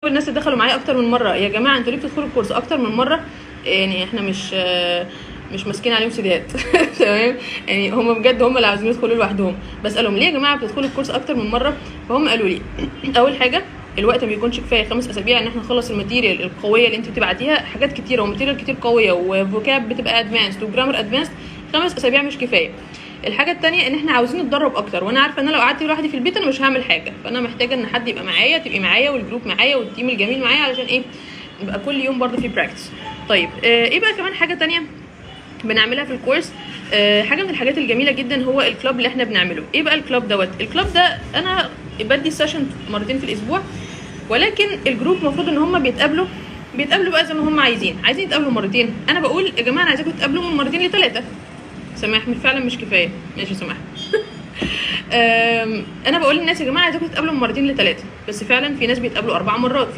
الناس اللي دخلوا معايا اكتر من مره، يا جماعه انتوا ليه بتدخلوا الكورس اكتر من مره؟ يعني احنا مش ماسكين عليهم سيديهات تمام. يعني هم بجد هم اللي عاوزين يدخلوا لوحدهم. بسالهم ليه يا جماعه بتدخلوا الكورس اكتر من مره؟ فهم قالوا لي اول حاجه الوقت ما بيكونش كفايه 5 اسابيع ان احنا نخلص الماتيريال القويه اللي انت بتبعتيها، حاجات كتيره وماتيريال كتير قويه وفوكاب بتبقى ادفانسد وجرامر ادفانسد، 5 اسابيع مش كفايه. الحاجه الثانيه ان احنا عاوزين نتدرب اكتر، وانا عارفه ان انا لو قعدت لوحدي في البيت انا مش هعمل حاجه، فانا محتاجه ان حد يبقى معايا، تبقي معايا والجروب معايا والتيم الجميل معايا، علشان ايه؟ يبقى كل يوم برضو في براكتس. طيب ايه بقى كمان حاجه تانية بنعملها في الكورس؟ حاجه من الحاجات الجميله جدا هو الكلاب اللي احنا بنعمله. ايه بقى الكلاب دوت؟ الكلاب ده انا بدي السيشن مرتين في الاسبوع، ولكن الجروب المفروض ان هم بيتقابلوا بقى زي ما هم عايزين يتقابلوا مرتين. انا بقول يا جماعه انا عايزاكم تتقابلوا من مرتين ل3. سماح فعلا مش كفايه، ماشي سماح انا بقول للناس يا جماعه عايزاكم تتقابلوا من مرتين ل3، بس فعلا في ناس بيتقابلوا 4 مرات.